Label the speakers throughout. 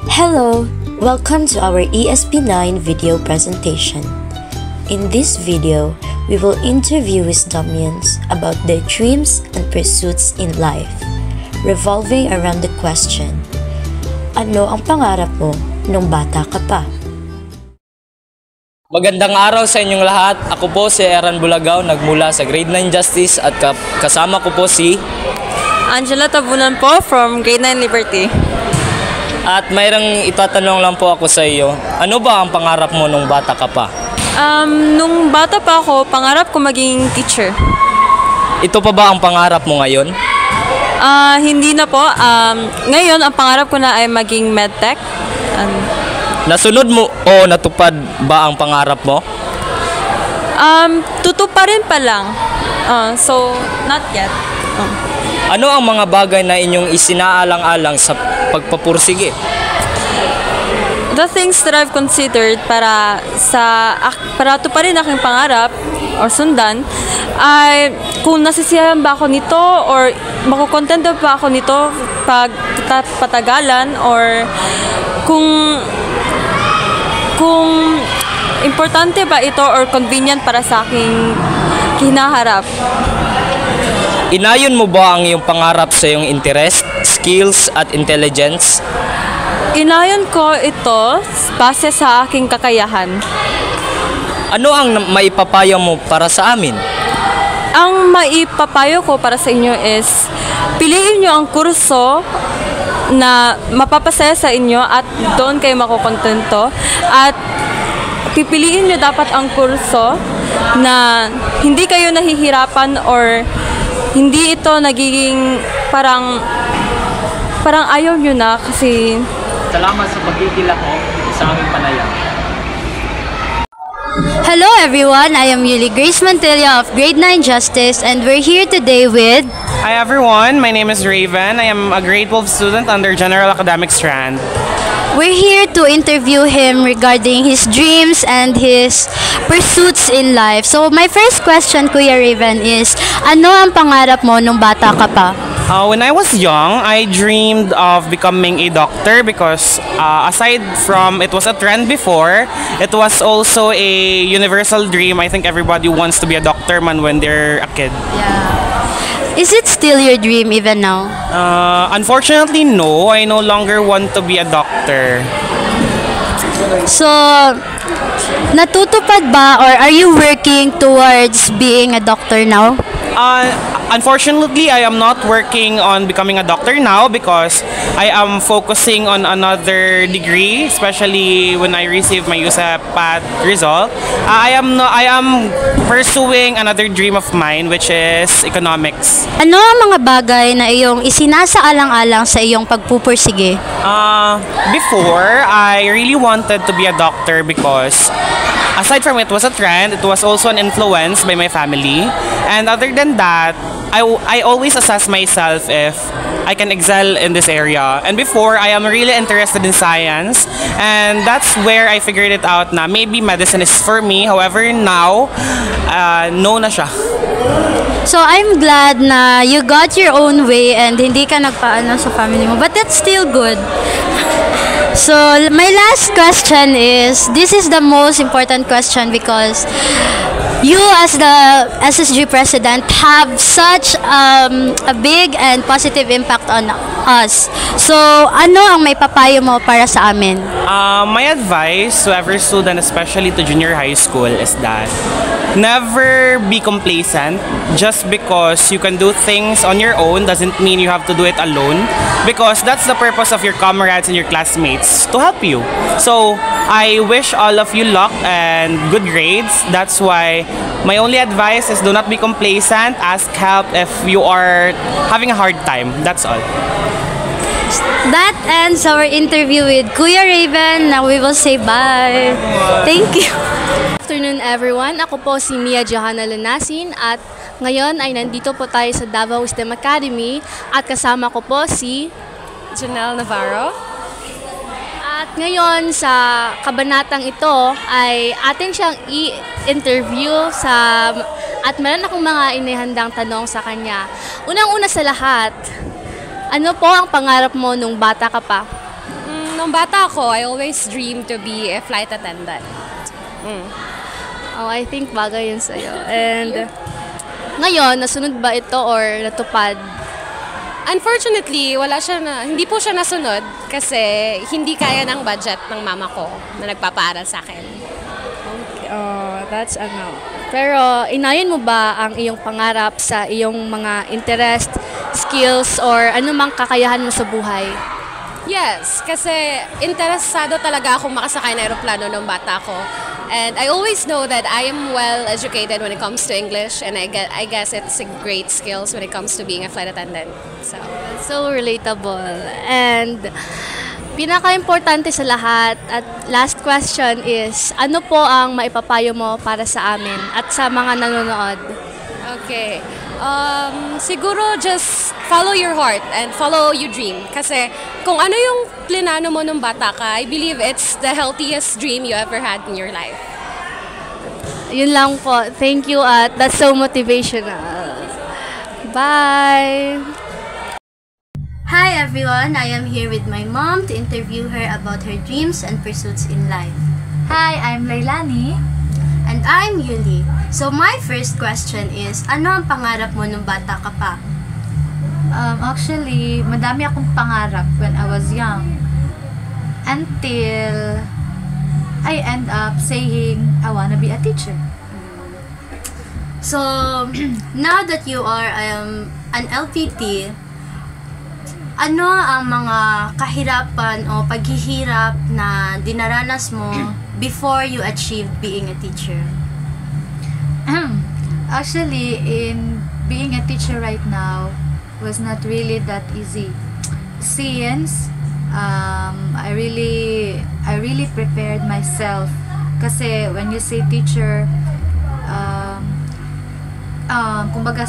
Speaker 1: Hello! Welcome to our ESP9 video presentation. In this video, we will interview Wisdomians about their dreams and pursuits in life, revolving around the question, ano ang pangarap mo nung bata ka pa?
Speaker 2: Magandang araw sa inyong lahat. Ako po si Eran Bulagaw, nagmula sa Grade 9 Justice at kasama ko po si
Speaker 3: Angela Tabunan po from Grade 9 Liberty.
Speaker 2: At mayroong itatanong lang po ako sa iyo. Ano ba ang pangarap mo nung bata ka pa?
Speaker 3: Nung bata pa ako, pangarap ko maging teacher.
Speaker 2: Ito pa ba ang pangarap mo ngayon?
Speaker 3: Hindi na po. Ngayon, ang pangarap ko na ay maging medtech.
Speaker 2: Nasunod mo o natupad ba ang pangarap mo?
Speaker 3: Tutuparin pa lang. So, not yet.
Speaker 2: Ano ang mga bagay na inyong isinaalang-alang sa pagpapursige?
Speaker 3: The things that I've considered para tuparin aking pangarap or sundan ay kung nasisiyahan ba ako nito or makukontento ba ako nito pag patagalan or kung importante ba ito or convenient para sa aking hinaharap.
Speaker 2: Inayon mo ba ang iyong pangarap sa iyong interest, skills at intelligence?
Speaker 3: Inayon ko ito base sa aking kakayahan.
Speaker 2: Ano ang maipapayo mo para sa amin?
Speaker 3: Ang maipapayo ko para sa inyo is piliin nyo ang kurso na mapapasaya sa inyo at doon kayo makukontento at pipiliin nyo dapat ang kurso na hindi kayo nahihirapan or hindi ito nagiging parang ayaw nyo na kasi
Speaker 2: Salamat sa pagkikila ko sa aming panayam.
Speaker 4: Hello everyone, I am Yuli Grace Mantilla of Grade 9 Justice and we're here today with...
Speaker 5: Hi everyone, my name is Raven. I am a grade 12 student under General Academic Strand.
Speaker 4: We're here to interview him regarding his dreams and his pursuits in life. So my first question, Kuya Raven, is ano ang pangarap mo nung bata ka pa?
Speaker 5: When I was young, I dreamed of becoming a doctor because aside from it was a trend before, it was also a universal dream. I think everybody wants to be a doctor man when they're a kid.
Speaker 4: Yeah. Is it still your dream even now?
Speaker 5: Unfortunately, no. I no longer want to be a doctor.
Speaker 4: So, natutupad ba or are you working towards being a doctor now?
Speaker 5: Unfortunately, I am not working on becoming a doctor now because I am focusing on another degree, especially when I receive my USAPAT result. I am pursuing another dream of mine, which is economics.
Speaker 4: Ano ang mga bagay na iyong isinasaalang-alang sa iyong pagpupursige?
Speaker 5: Before, I really wanted to be a doctor because aside from it was a trend, it was also an influence by my family. And other than that, I always assess myself if I can excel in this area. And before, I am really interested in science. And that's where I figured it out na maybe medicine is for me. However, now, no na siya.
Speaker 4: So, I'm glad na you got your own way and hindi ka nagpaano sa family mo. But that's still good. So, my last question is, this is the most important question because you as the SSG president have such a big and positive impact on us. So, ano ang may papayo mo para sa amin?
Speaker 5: My advice to every student, especially to junior high school, is that never be complacent. Just because you can do things on your own doesn't mean you have to do it alone. Because that's the purpose of your comrades and your classmates, to help you. So, I wish all of you luck and good grades. That's why my only advice is do not be complacent. Ask help if you are having a hard time. That's all.
Speaker 4: That ends our interview with Kuya Raven. Now we will say bye. Thank you.
Speaker 6: Good afternoon everyone. Ako po si Mia Johanna Lanasin at ngayon ay nandito po tayo sa Davao Wisdom Academy at kasama ko po si
Speaker 3: Janelle Navarro.
Speaker 6: At ngayon sa kabanatang ito ay atin siyang i-interview at meron akong mga inihandang tanong sa kanya. Unang-una sa lahat, ano po ang pangarap mo nung bata ka pa?
Speaker 7: nung bata ako, I always dreamed to be a flight attendant.
Speaker 6: Oh, I think bagay yun sa'yo. And ngayon, nasunod ba ito or natupad?
Speaker 7: Unfortunately, hindi po siya nasunod kasi hindi kaya ng budget ng mama ko na nagpapaaral sa akin.
Speaker 6: Oh, that's ano. Pero inayon mo ba ang iyong pangarap sa iyong mga interest, skills, or anumang kakayahan mo sa buhay?
Speaker 7: Yes, kasi interesado talaga akong makasakay ng aeroplano nung bata ko. And I always know that I am well educated when it comes to English, and I guess it's a great skills when it comes to being a flight attendant.
Speaker 6: So relatable. And pinaka-importante sa lahat at last question is, ano po ang maipapayo mo para sa amin at sa mga nanonood?
Speaker 7: Okay. Siguro just follow your heart and follow your dream. Kasi kung ano yung plinano mo nung bata ka, I believe it's the healthiest dream you ever had in your life.
Speaker 6: Yun lang po. Thank you at that's so motivational. Bye!
Speaker 1: Hi everyone, I am here with my mom to interview her about her dreams and pursuits in life.
Speaker 8: Hi, I'm Leilani.
Speaker 1: And I'm Yuli. So my first question is, ano ang pangarap mo nung bata ka pa?
Speaker 8: Actually, madami akong pangarap when I was young. Until I end up saying, I wanna be a teacher.
Speaker 1: So, now that you are an LPT, ano ang mga kahirapan o paghihirap na dinaranas mo before you achieved being a teacher?
Speaker 8: Actually, in being a teacher right now was not really that easy. Since I really prepared myself. Kasi when you say teacher, kumbaga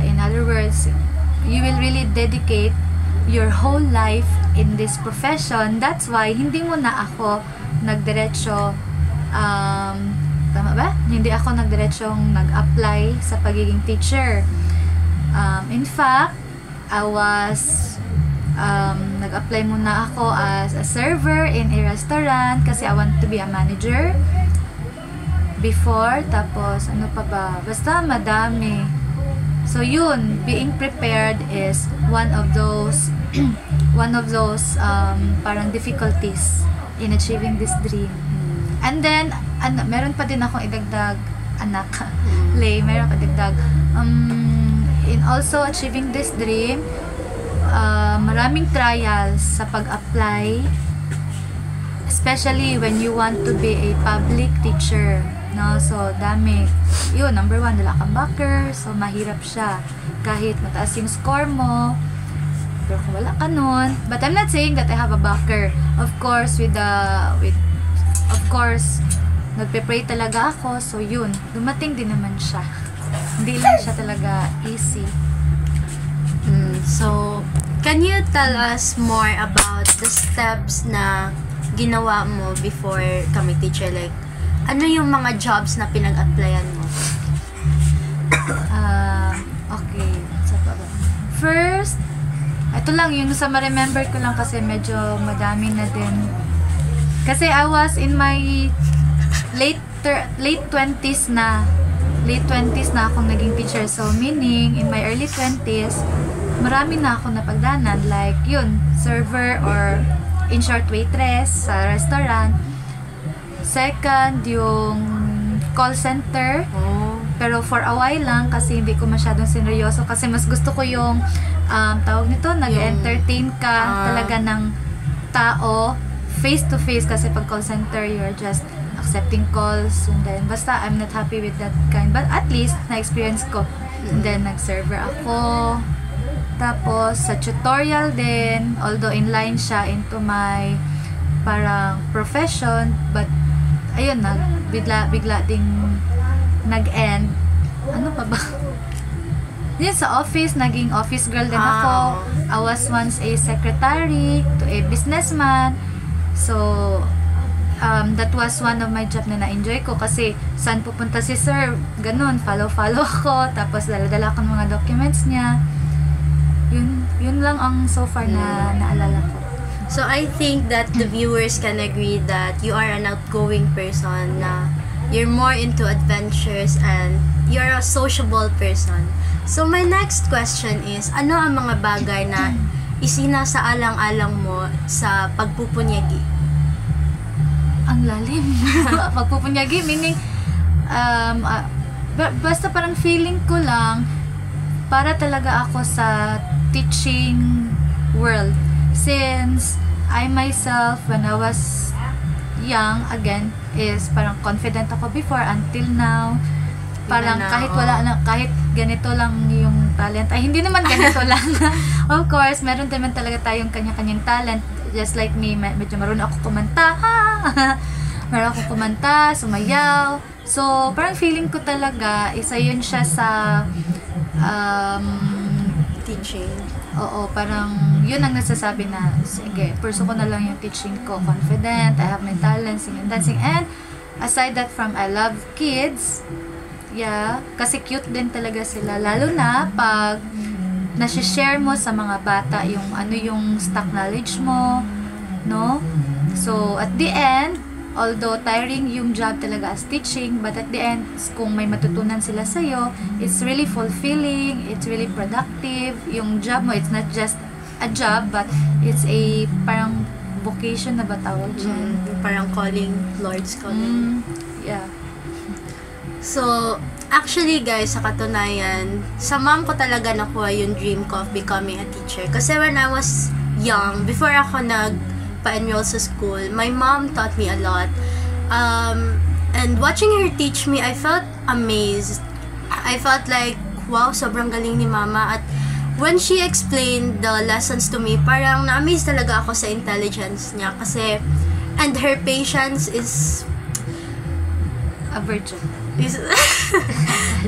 Speaker 8: in other words, you will really dedicate your whole life in this profession. That's why hindi mo na ako nagdiretso, tama ba? Hindi ako nagdiretsong nag-apply sa pagiging teacher. In fact, I was nag-apply muna ako as a server in a restaurant kasi I want to be a manager before. Tapos ano pa ba? Basta madami. So yun, being prepared is one of those parang difficulties in achieving this dream. And then meron pa din akong idagdag meron pa idagdag in also achieving this dream, maraming trials sa pag-apply, especially when you want to be a public teacher. No, so dami. Yun, number 1, wala kang backer, so mahirap siya. Kahit mataas yung score mo, pero kung wala ka nun. But I'm not saying that I have a backer. Of course, nagpe-pray talaga ako. So yun, dumating din naman siya. Hindi lang siya talaga easy.
Speaker 1: So, can you tell us more about the steps na ginawa mo before kami teacher? Like, ano yung mga jobs na pinag-applyan mo?
Speaker 8: Okay. First, ito lang, yung sa ma-remember ko lang kasi medyo madami na din. Kasi I was in my late 20s na. Late 20s na akong naging teacher. So, meaning, in my early 20s, marami na akong napagdanan. Like, yun, server or in short waitress sa restaurant. Second, yung call center. Pero for a while lang kasi hindi ko masyadong sineryoso kasi mas gusto ko yung tawag nito, nag-entertain ka talaga ng tao face to face kasi pag call center you're just accepting calls and then basta I'm not happy with that kind, but at least na-experience ko. And then nag-server ako, tapos sa tutorial din, although in line siya into my parang profession, but ayun na, bigla ding nag-end. Ano pa ba? Yan, sa office, naging office girl din ako. I was once a secretary to a businessman. So, that was one of my job na na-enjoy ko kasi saan pupunta si sir, ganun, follow ako, tapos dala-dala ko ng mga documents niya. Yun lang ang so far na naalala ko.
Speaker 1: So I think that the viewers can agree that you are an outgoing person, na you're more into adventures and you're a sociable person. So my next question is, ano ang mga bagay na isinasaalang-alang mo sa pagpupunyagi?
Speaker 8: Ang lalim. Pagpupunyagi, meaning, basta parang feeling ko lang, para talaga ako sa teaching world. Since I myself, when I was young, again, is parang confident ako before until now. Parang kahit wala na, kahit ganito lang yung talent, ay hindi naman ganito lang. Of course, meron naman talaga tayong kanya-kanyang talent. Just like me, medyo marunong ako kumanta. Marunong ako kumanta, sumayaw. So, parang feeling ko talaga, isa yun siya sa
Speaker 1: Teaching.
Speaker 8: Oo, parang yun ang nasasabi na, sige, pursue ko na lang yung teaching ko. Confident, I have my talent, singing and dancing. And aside that from, I love kids. Yeah, kasi cute din talaga sila. Lalo na pag nasi-share mo sa mga bata yung ano yung stock knowledge mo, no? So, at the end, although tiring yung job talaga as teaching, but at the end, kung may matutunan sila sa'yo, it's really fulfilling, it's really productive. Yung job mo, it's not just a job, but it's a parang vocation na ba tawag dyan?
Speaker 1: Parang calling, Lord's calling.
Speaker 8: Yeah.
Speaker 1: So, actually guys, sa katunayan, sa mom ko talaga nakuha yung dream ko of becoming a teacher. Kasi when I was young, before ako nagpa-enroll sa school, my mom taught me a lot. And watching her teach me, I felt amazed. I felt like, wow, sobrang galing ni mama. At when she explained the lessons to me, parang na-amaze talaga ako sa intelligence niya. Kasi, and her patience is
Speaker 8: A virtue.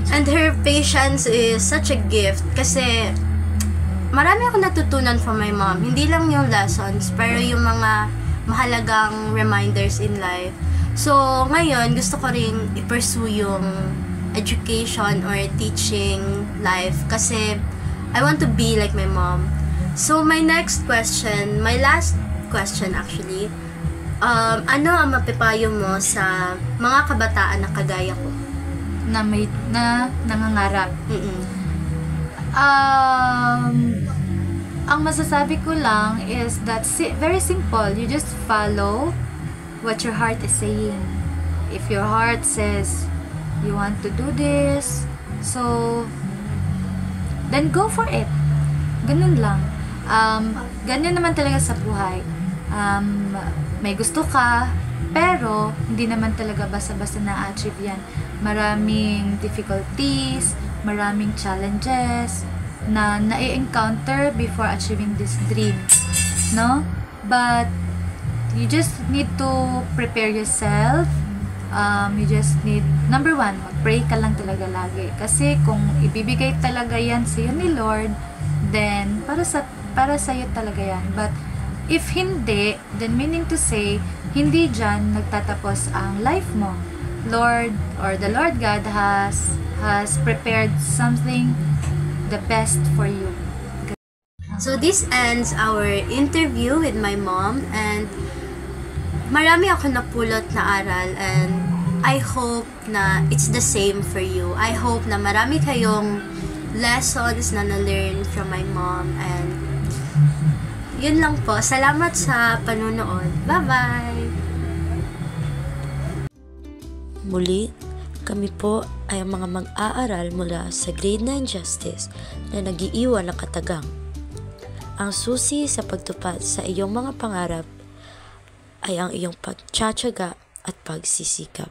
Speaker 1: And her patience is such a gift kasi marami akong natutunan from my mom. Hindi lang yung lessons, pero yung mga mahalagang reminders in life. So, ngayon, gusto ko rin i-pursue yung education or teaching life kasi I want to be like my mom. So, my next question, my last question actually, ano ang mapipayo mo sa mga kabataan na kagaya ko?
Speaker 8: Na nangangarap. Ang masasabi ko lang is that very simple. You just follow what your heart is saying. If your heart says you want to do this, so then go for it. Ganun lang. Ganyan naman talaga sa buhay. May gusto ka, pero hindi naman talaga basta-basta na-achieve yan. Maraming difficulties, maraming challenges na na-encounter before achieving this dream, no? But you just need to prepare yourself. You just need, number one, pray ka lang talaga lagi. Kasi kung ibibigay talaga yan sa'yo ni Lord, then para sa'yo talaga yan. But if hindi, then meaning to say, hindi dyan nagtatapos ang life mo. Lord, or the Lord God has prepared something the best for you.
Speaker 1: So this ends our interview with my mom, and marami ako napulot na aral, and I hope na it's the same for you. I hope na marami kayong lessons na na-learn from my mom, and yun lang po. Salamat sa panunood. Bye-bye!
Speaker 9: Muli, kami po ay ang mga mag-aaral mula sa Grade 9 Justice na nag-iiwan ng katagang. Ang susi sa pagtupad sa iyong mga pangarap ay ang iyong pagtsatsaga at pagsisikap.